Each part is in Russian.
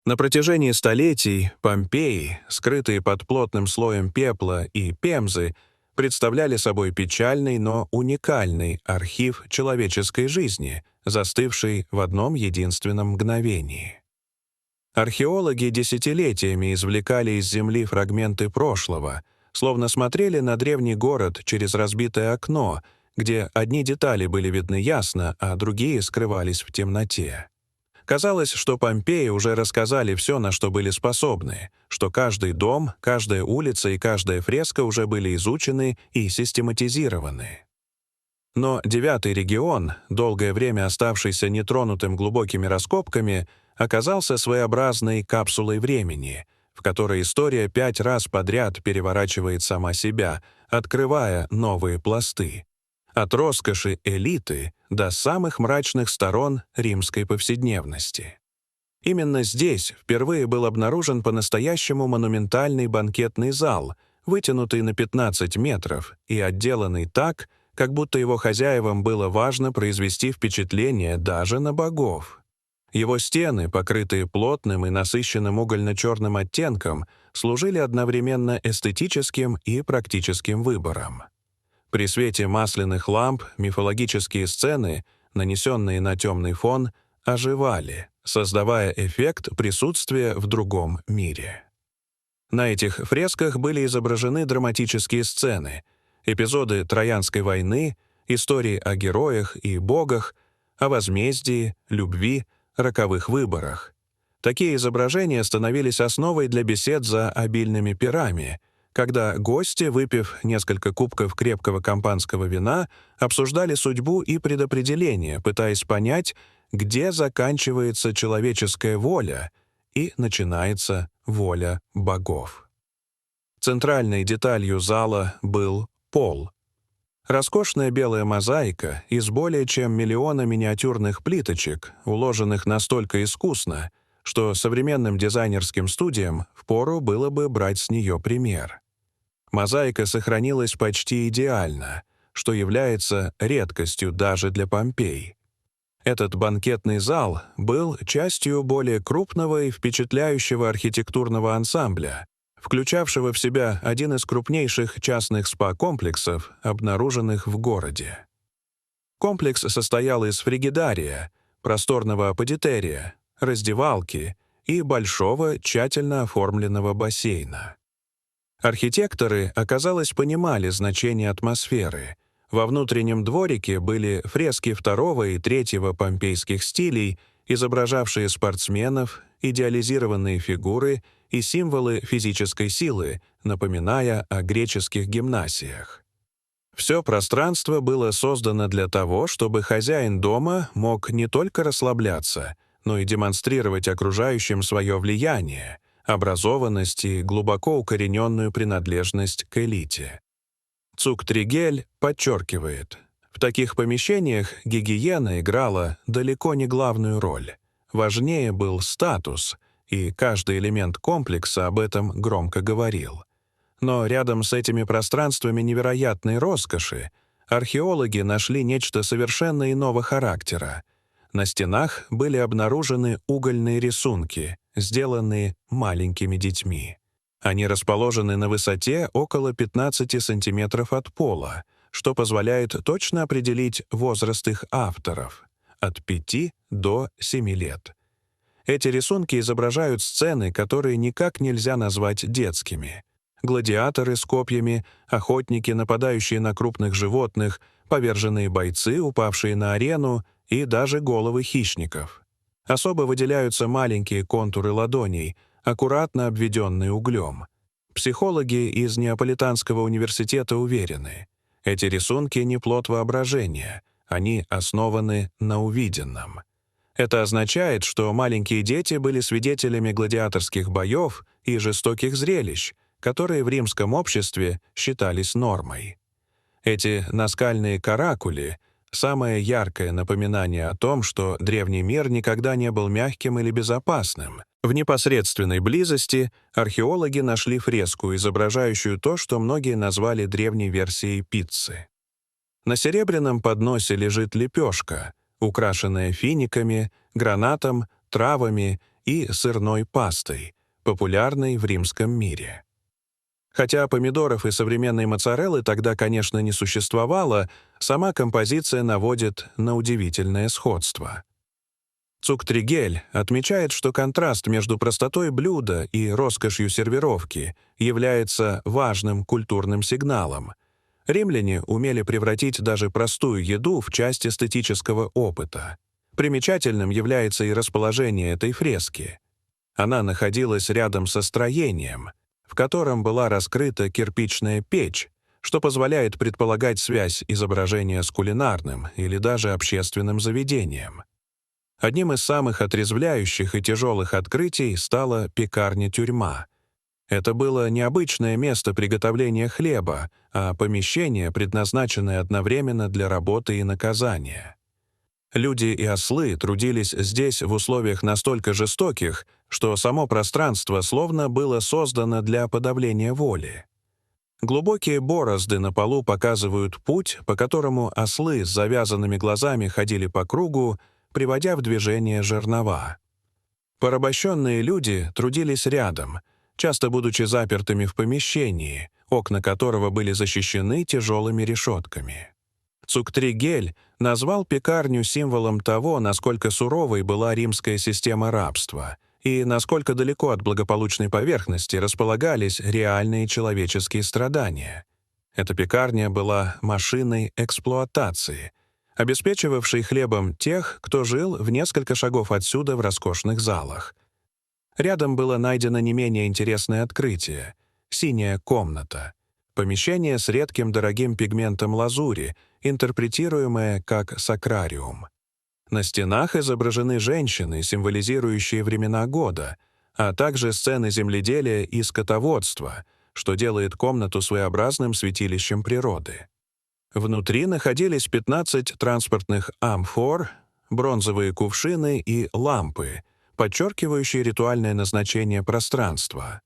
На протяжении столетий Помпеи, скрытые под плотным слоем пепла и пемзы, представляли собой печальный, но уникальный архив человеческой жизни, застывший в одном единственном мгновении. Археологи десятилетиями извлекали из земли фрагменты прошлого, словно смотрели на древний город через разбитое окно, где одни детали были видны ясно, а другие скрывались в темноте. Казалось, что Помпеи уже рассказали все, на что были способны, что каждый дом, каждая улица и каждая фреска уже были изучены и систематизированы. Но 9-й регион, долгое время оставшийся нетронутым глубокими раскопками, оказался своеобразной капсулой времени, в которой история 5 раз подряд переворачивает сама себя, открывая новые пласты. От роскоши элиты до самых мрачных сторон римской повседневности. Именно здесь впервые был обнаружен по-настоящему монументальный банкетный зал, вытянутый на 15 метров и отделанный так, как будто его хозяевам было важно произвести впечатление даже на богов. Его стены, покрытые плотным и насыщенным угольно-черным оттенком, служили одновременно эстетическим и практическим выбором. При свете масляных ламп мифологические сцены, нанесенные на темный фон, оживали, создавая эффект присутствия в другом мире. На этих фресках были изображены драматические сцены, эпизоды Троянской войны, истории о героях и богах, о возмездии, любви, роковых выборах. Такие изображения становились основой для бесед за обильными пирами, когда гости, выпив несколько кубков крепкого кампанского вина, обсуждали судьбу и предопределение, пытаясь понять, где заканчивается человеческая воля и начинается воля богов. Центральной деталью зала был пол. Роскошная белая мозаика из более чем миллиона миниатюрных плиточек, уложенных настолько искусно, что современным дизайнерским студиям впору было бы брать с нее пример. Мозаика сохранилась почти идеально, что является редкостью даже для Помпей. Этот банкетный зал был частью более крупного и впечатляющего архитектурного ансамбля, включавшего в себя один из крупнейших частных спа-комплексов, обнаруженных в городе. Комплекс состоял из фригидария, просторного аподитерия, раздевалки и большого, тщательно оформленного бассейна. Архитекторы, оказалось, понимали значение атмосферы. Во внутреннем дворике были фрески второго и третьего помпейских стилей, изображавшие спортсменов, идеализированные фигуры и символы физической силы, напоминая о греческих гимнасиях. Все пространство было создано для того, чтобы хозяин дома мог не только расслабляться, но и демонстрировать окружающим свое влияние, образованность и глубоко укорененную принадлежность к элите. Цуктригель подчеркивает, в таких помещениях гигиена играла далеко не главную роль. Важнее был статус, и каждый элемент комплекса об этом громко говорил. Но рядом с этими пространствами невероятной роскоши археологи нашли нечто совершенно иного характера. На стенах были обнаружены угольные рисунки, сделанные маленькими детьми. Они расположены на высоте около 15 сантиметров от пола, что позволяет точно определить возраст их авторов — от 5 до 7 лет. Эти рисунки изображают сцены, которые никак нельзя назвать детскими. Гладиаторы с копьями, охотники, нападающие на крупных животных, поверженные бойцы, упавшие на арену, и даже головы хищников. Особо выделяются маленькие контуры ладоней, аккуратно обведенные углем. Психологи из Неаполитанского университета уверены, эти рисунки не плод воображения, они основаны на увиденном. Это означает, что маленькие дети были свидетелями гладиаторских боев и жестоких зрелищ, которые в римском обществе считались нормой. Эти наскальные каракули — самое яркое напоминание о том, что древний мир никогда не был мягким или безопасным. В непосредственной близости археологи нашли фреску, изображающую то, что многие назвали древней версией пиццы. На серебряном подносе лежит лепешка, украшенная финиками, гранатом, травами и сырной пастой, популярной в римском мире. Хотя помидоров и современной моцареллы тогда, конечно, не существовало, сама композиция наводит на удивительное сходство. Цуктригель отмечает, что контраст между простотой блюда и роскошью сервировки является важным культурным сигналом. Римляне умели превратить даже простую еду в часть эстетического опыта. Примечательным является и расположение этой фрески. Она находилась рядом со строением, в котором была раскрыта кирпичная печь, что позволяет предполагать связь изображения с кулинарным или даже общественным заведением. Одним из самых отрезвляющих и тяжелых открытий стала пекарня-тюрьма. Это было необычное место приготовления хлеба, а помещение, предназначенное одновременно для работы и наказания. Люди и ослы трудились здесь в условиях настолько жестоких, что само пространство словно было создано для подавления воли. Глубокие борозды на полу показывают путь, по которому ослы с завязанными глазами ходили по кругу, приводя в движение жернова. Порабощенные люди трудились рядом, часто будучи запертыми в помещении, окна которого были защищены тяжелыми решетками. Цуктригель назвал пекарню символом того, насколько суровой была римская система рабства и насколько далеко от благополучной поверхности располагались реальные человеческие страдания. Эта пекарня была машиной эксплуатации, обеспечивавшей хлебом тех, кто жил в несколько шагов отсюда в роскошных залах. Рядом было найдено не менее интересное открытие — синяя комната. Помещение с редким дорогим пигментом лазури, интерпретируемое как сакрариум. На стенах изображены женщины, символизирующие времена года, а также сцены земледелия и скотоводства, что делает комнату своеобразным святилищем природы. Внутри находились 15 транспортных амфор, бронзовые кувшины и лампы, подчеркивающие ритуальное назначение пространства.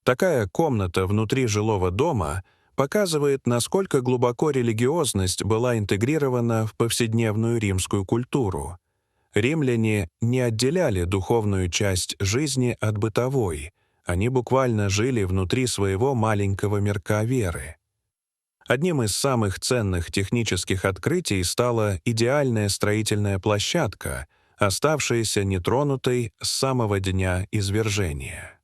Такая комната внутри жилого дома показывает, насколько глубоко религиозность была интегрирована в повседневную римскую культуру. Римляне не отделяли духовную часть жизни от бытовой, они буквально жили внутри своего маленького мирка веры. Одним из самых ценных технических открытий стала идеальная строительная площадка, оставшаяся нетронутой с самого дня извержения.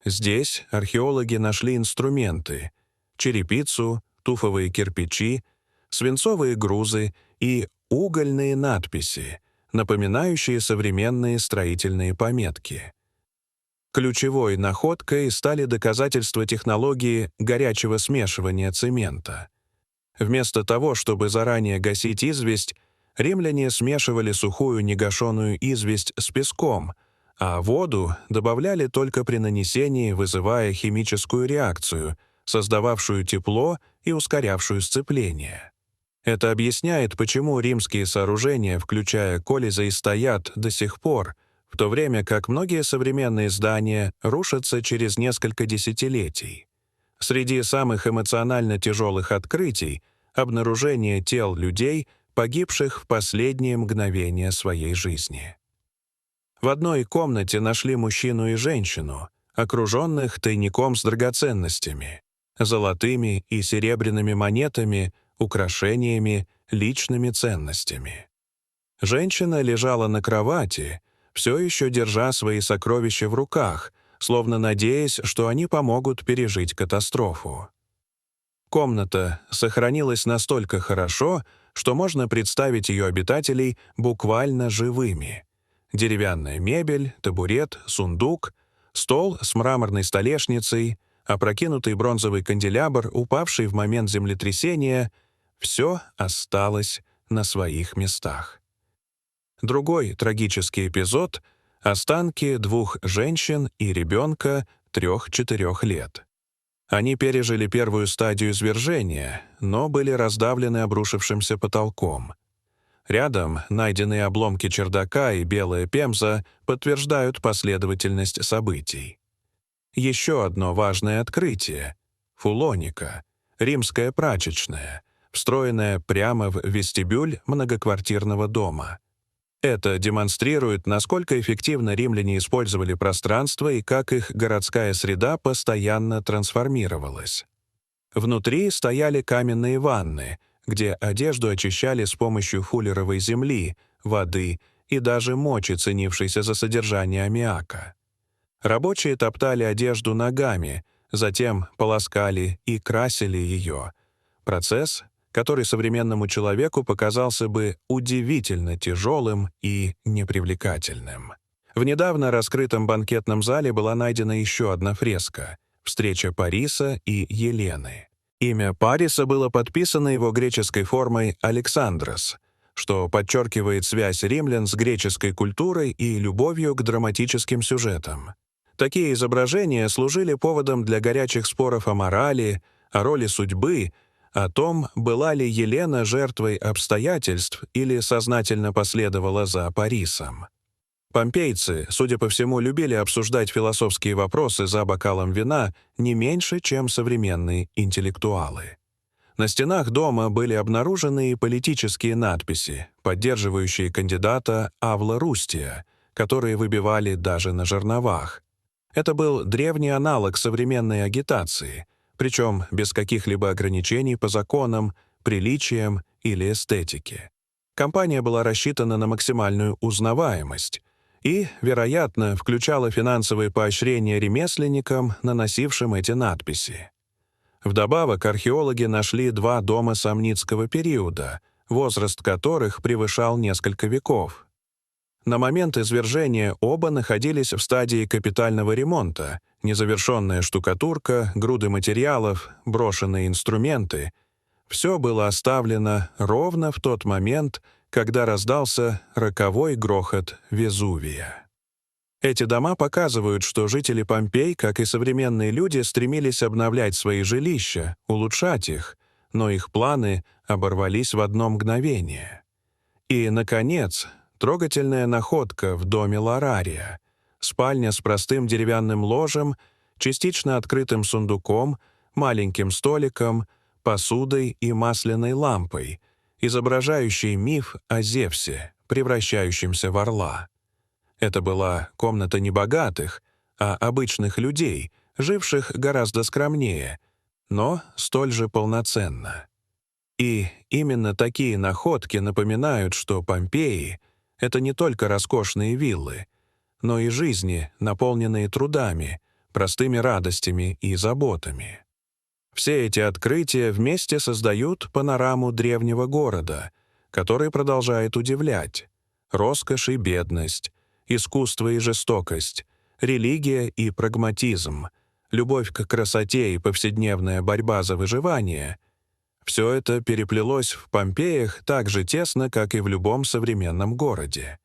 Здесь археологи нашли инструменты — черепицу, туфовые кирпичи, свинцовые грузы и угольные надписи, напоминающие современные строительные пометки. Ключевой находкой стали доказательства технологии горячего смешивания цемента. Вместо того, чтобы заранее гасить известь, римляне смешивали сухую негашенную известь с песком, а воду добавляли только при нанесении, вызывая химическую реакцию, создававшую тепло и ускорявшую сцепление. Это объясняет, почему римские сооружения, включая Колизей, стоят до сих пор, в то время как многие современные здания рушатся через несколько десятилетий. Среди самых эмоционально тяжелых открытий — обнаружение тел людей, погибших в последние мгновения своей жизни. В одной комнате нашли мужчину и женщину, окруженных тайником с драгоценностями, золотыми и серебряными монетами, украшениями, личными ценностями. Женщина лежала на кровати, все еще держа свои сокровища в руках, словно надеясь, что они помогут пережить катастрофу. Комната сохранилась настолько хорошо, что можно представить ее обитателей буквально живыми. Деревянная мебель, табурет, сундук, стол с мраморной столешницей, опрокинутый бронзовый канделябр, упавший в момент землетрясения — все осталось на своих местах. Другой трагический эпизод — останки двух женщин и ребенка 3-4 лет. Они пережили первую стадию извержения, но были раздавлены обрушившимся потолком. Рядом найденные обломки чердака и белая пемза подтверждают последовательность событий. Еще одно важное открытие — фулоника, римская прачечная, встроенная прямо в вестибюль многоквартирного дома. Это демонстрирует, насколько эффективно римляне использовали пространство и как их городская среда постоянно трансформировалась. Внутри стояли каменные ванны, где одежду очищали с помощью фуллеровой земли, воды и даже мочи, ценившейся за содержание аммиака. Рабочие топтали одежду ногами, затем полоскали и красили ее. Процесс, который современному человеку показался бы удивительно тяжелым и непривлекательным. В недавно раскрытом банкетном зале была найдена еще одна фреска «Встреча Париса и Елены». Имя Париса было подписано его греческой формой «Александрос», что подчеркивает связь римлян с греческой культурой и любовью к драматическим сюжетам. Такие изображения служили поводом для горячих споров о морали, о роли судьбы, о том, была ли Елена жертвой обстоятельств или сознательно последовала за Парисом. Помпейцы, судя по всему, любили обсуждать философские вопросы за бокалом вина не меньше, чем современные интеллектуалы. На стенах дома были обнаружены и политические надписи, поддерживающие кандидата Авла Рустия, которые выбивали даже на жерновах. Это был древний аналог современной агитации, причем без каких-либо ограничений по законам, приличиям или эстетике. Кампания была рассчитана на максимальную узнаваемость и, вероятно, включала финансовые поощрения ремесленникам, наносившим эти надписи. Вдобавок, археологи нашли 2 дома сомнитского периода, возраст которых превышал несколько веков. На момент извержения оба находились в стадии капитального ремонта, незавершенная штукатурка, груды материалов, брошенные инструменты. Все было оставлено ровно в тот момент, когда раздался роковой грохот Везувия. Эти дома показывают, что жители Помпей, как и современные люди, стремились обновлять свои жилища, улучшать их, но их планы оборвались в одно мгновение. И, наконец, трогательная находка в доме Ларария. Спальня с простым деревянным ложем, частично открытым сундуком, маленьким столиком, посудой и масляной лампой, изображающей миф о Зевсе, превращающемся в орла. Это была комната не богатых, а обычных людей, живших гораздо скромнее, но столь же полноценно. И именно такие находки напоминают, что Помпеи — это не только роскошные виллы, но и жизни, наполненные трудами, простыми радостями и заботами. Все эти открытия вместе создают панораму древнего города, который продолжает удивлять. Роскошь и бедность, искусство и жестокость, религия и прагматизм, любовь к красоте и повседневная борьба за выживание — все это переплелось в Помпеях так же тесно, как и в любом современном городе.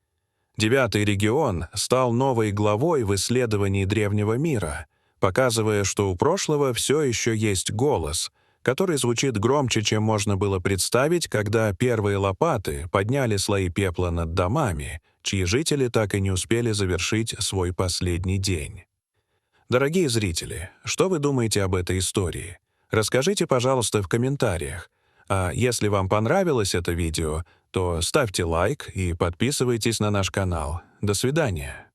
9-й регион стал новой главой в исследовании древнего мира, показывая, что у прошлого все еще есть голос, который звучит громче, чем можно было представить, когда первые лопаты подняли слои пепла над домами, чьи жители так и не успели завершить свой последний день. Дорогие зрители, что вы думаете об этой истории? Расскажите, пожалуйста, в комментариях. А если вам понравилось это видео, то ставьте лайк и подписывайтесь на наш канал. До свидания.